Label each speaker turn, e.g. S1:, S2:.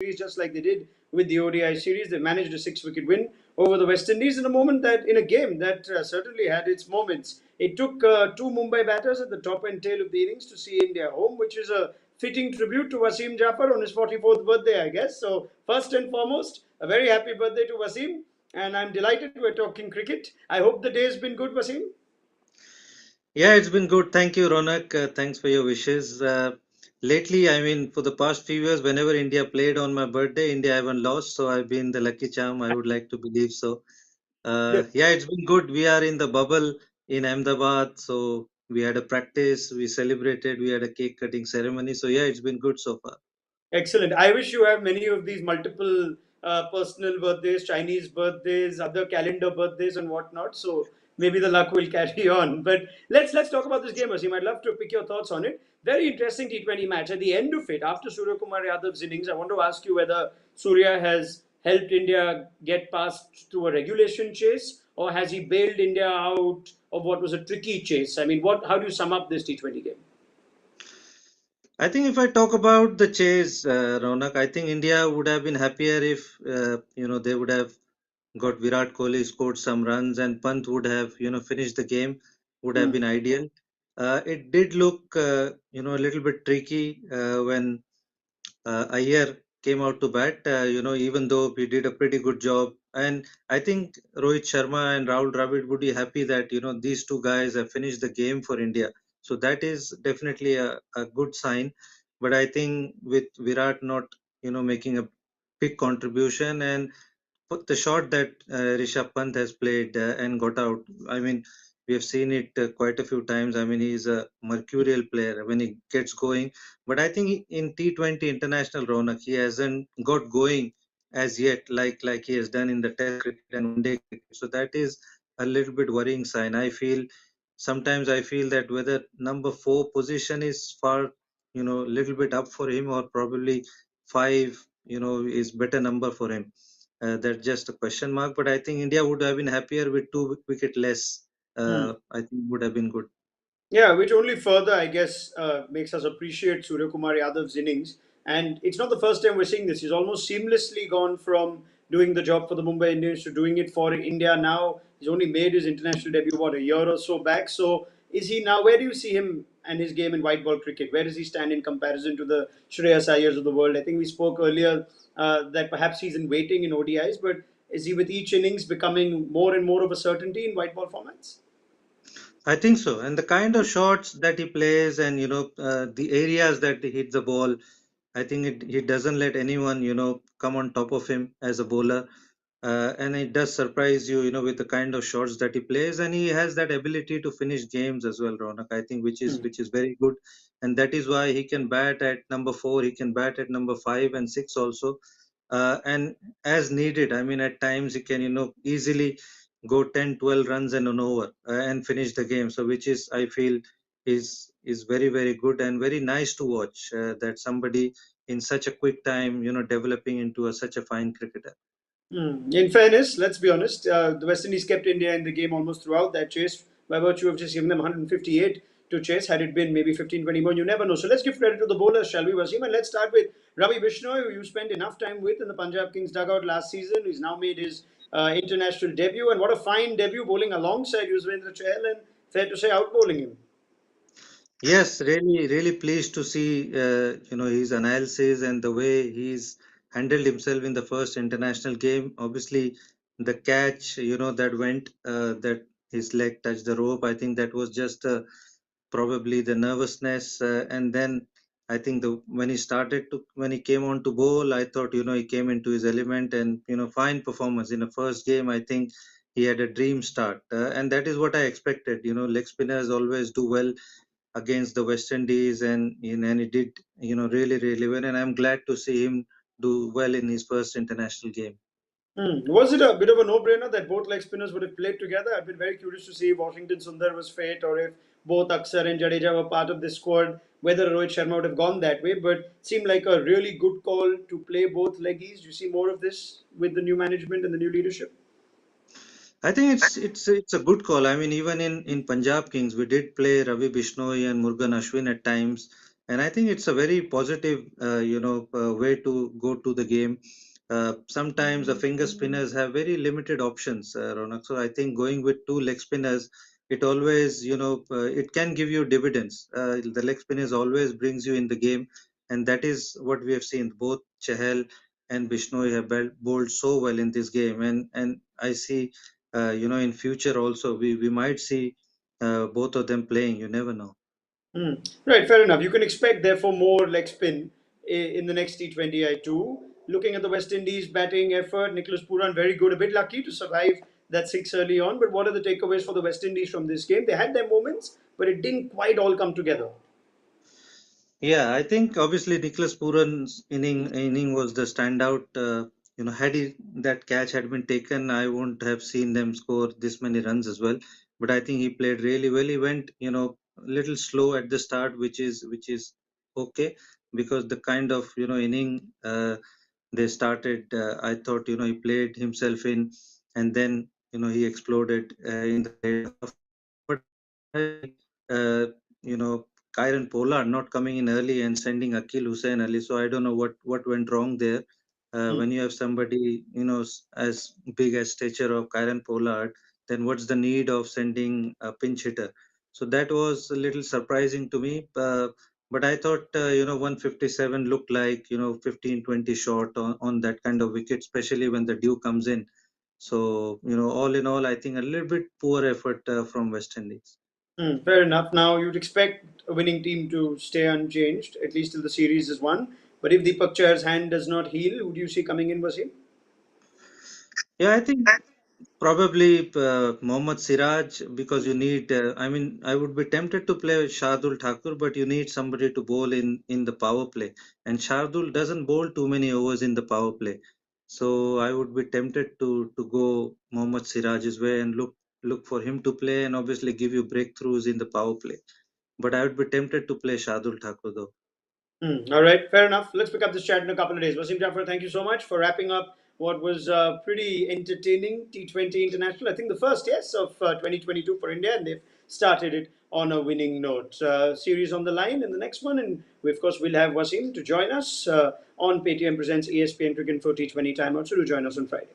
S1: series, just like they did with the ODI series. They managed a six-wicket win over the West Indies in a moment that, in a game that certainly had its moments. It took two Mumbai batters at the top and tail of the innings to see India home, which is a fitting tribute to Wasim Jaffer on his 44th birthday, I guess. So, first and foremost, a very happy birthday to Wasim, and I'm delighted we're talking cricket. I hope the day has been good, Wasim.
S2: Yeah, it's been good. Thank you, Ronak. Thanks for your wishes. Lately, I mean, for the past few years, whenever India played on my birthday, India haven't lost. So I've been the lucky charm. I would like to believe so. Yeah, it's been good. We are in the bubble in Ahmedabad. So we had a practice, we celebrated, we had a cake cutting ceremony. So yeah, it's been good so far.
S1: Excellent. I wish you have many of these multiple personal birthdays, Chinese birthdays, other calendar birthdays, and whatnot. So maybe the luck will carry on. But let's talk about this game, Asim. I'd love to pick your thoughts on it. Very interesting T20 match. At the end of it, after Surya Kumar Yadav's innings, I want to ask you whether Surya has helped India get past to a regulation chase, or has he bailed India out of what was a tricky chase? I mean, what? How do you sum up this T20 game?
S2: I think if I talk about the chase, Ronak, I think India would have been happier if, they would have got Virat Kohli scored some runs and Pant would have finished the game would have
S1: Hmm.
S2: been ideal. It did look a little bit tricky when Iyer came out to bat. Even though he did a pretty good job, and I think Rohit Sharma and Rahul Dravid would be happy that these two guys have finished the game for India. So that is definitely a good sign. But I think with Virat not making a big contribution and but the shot that Rishabh Pant has played and got out, I mean, we have seen it quite a few times. I mean, he's a mercurial player when he gets going. But I think in T20 international, Ronak, he hasn't got going as yet, like he has done in the Test cricket and One Day cricket. So that is a little bit worrying sign. Sometimes I feel that whether number four position is far, little bit up for him, or probably five, is better number for him. That's just a question mark. But I think India would have been happier with two wicket less.
S1: Hmm.
S2: I think would have been good.
S1: Yeah, which only further, I guess, makes us appreciate Surya Kumar Yadav's innings. And it's not the first time we're seeing this. He's almost seamlessly gone from doing the job for the Mumbai Indians to doing it for India now. He's only made his international debut, what, a year or so back. So is he now, where do you see him and his game in white ball cricket? Where does he stand in comparison to the Shreyas Iyers of the world? I think we spoke earlier that perhaps he's in waiting in ODIs, but is he with each innings becoming more and more of a certainty in white ball formats?
S2: I think so. And the kind of shots that he plays, and the areas that he hits the ball, I think he doesn't let anyone come on top of him as a bowler. And it does surprise you, with the kind of shots that he plays, and he has that ability to finish games as well, Ronak. I think which is very good, and that is why he can bat at number four, he can bat at number five and six also, and as needed. I mean, at times he can easily go 10, 12 runs and an over and finish the game. So which is I feel is very very good and very nice to watch that somebody in such a quick time developing into such a fine cricketer.
S1: In fairness, let's be honest, the West Indies kept India in the game almost throughout that chase by virtue of just giving them 158 to chase. Had it been maybe 15, 20 more, you never know. So let's give credit to the bowlers, shall we, Wasim? And let's start with Ravi Bishnoi, who you spent enough time with in the Punjab Kings dugout last season. He's now made his international debut, and what a fine debut bowling alongside Yuzvendra Chahal, and fair to say, out bowling him.
S2: Yes, really, really pleased to see his analysis and the way he's handled himself in the first international game. Obviously, the catch that went that his leg touched the rope. I think that was just probably the nervousness, and then I think the when he came on to bowl, I thought he came into his element and fine performance in the first game. I think he had a dream start, and that is what I expected. Leg spinners always do well against the West Indies, and he did really really well, and I'm glad to see him do well in his first international game.
S1: Was it a bit of a no-brainer that both leg spinners would have played together? I've been very curious to see if Washington Sundar was fit or if both Aksar and Jadeja were part of this squad, whether Rohit Sharma would have gone that way. But it seemed like a really good call to play both leggies. Do you see more of this with the new management and the new leadership?
S2: I think it's a good call. I mean, even in Punjab Kings, we did play Ravi Bishnoi and Murugan Ashwin at times, and I think it's a very positive, way to go to the game. Sometimes the finger spinners have very limited options, Ronak. So I think going with two leg spinners, it always, it can give you dividends. The leg spinners always brings you in the game, and that is what we have seen. Both Chahal and Bishnoi have bowled so well in this game, and I see, in future also we might see both of them playing. You never know.
S1: Hmm. Right, fair enough. You can expect, therefore, more leg spin in the next T20I too. Looking at the West Indies batting effort, Nicholas Pooran very good, a bit lucky to survive that six early on. But what are the takeaways for the West Indies from this game? They had their moments, but it didn't quite all come together.
S2: Yeah, I think obviously Nicholas Puran's inning was the standout. Had that catch had been taken, I wouldn't have seen them score this many runs as well. But I think he played really well. He went, a little slow at the start, which is okay, because the kind of inning they started, I thought he played himself in, and then he exploded in the later half. But uh, you know, Kyron Pollard not coming in early and sending Akil Hussain early. So I don't know what went wrong there.
S1: Hmm.
S2: When you have somebody, as big as stature of Kyron Pollard, then what's the need of sending a pinch hitter? So that was a little surprising to me. But I thought, 157 looked like, 15-20 short on that kind of wicket, especially when the dew comes in. So, all in all, I think a little bit poor effort from West Indies.
S1: Hmm, fair enough. Now, you'd expect a winning team to stay unchanged, at least till the series is won. But if Deepak Chahar's hand does not heal, who do you see coming in, Wasim?
S2: Yeah, I think probably Mohammad Siraj, because you need. I mean, I would be tempted to play Shardul Thakur, but you need somebody to bowl in the power play, and Shardul doesn't bowl too many overs in the power play, so I would be tempted to go Mohammad Siraj's way and look for him to play and obviously give you breakthroughs in the power play. But I would be tempted to play Shardul Thakur though.
S1: Hmm, all right, fair enough. Let's pick up this chat in a couple of days. Wasim Jaffer, thank you so much for wrapping up what was pretty entertaining T20 International. I think the first, yes, of 2022 for India, and they've started it on a winning note. Series on the line in the next one, and we, of course, will have Wasim to join us on Paytm Presents ESPN Cricket for T20 Timeout. So do join us on Friday.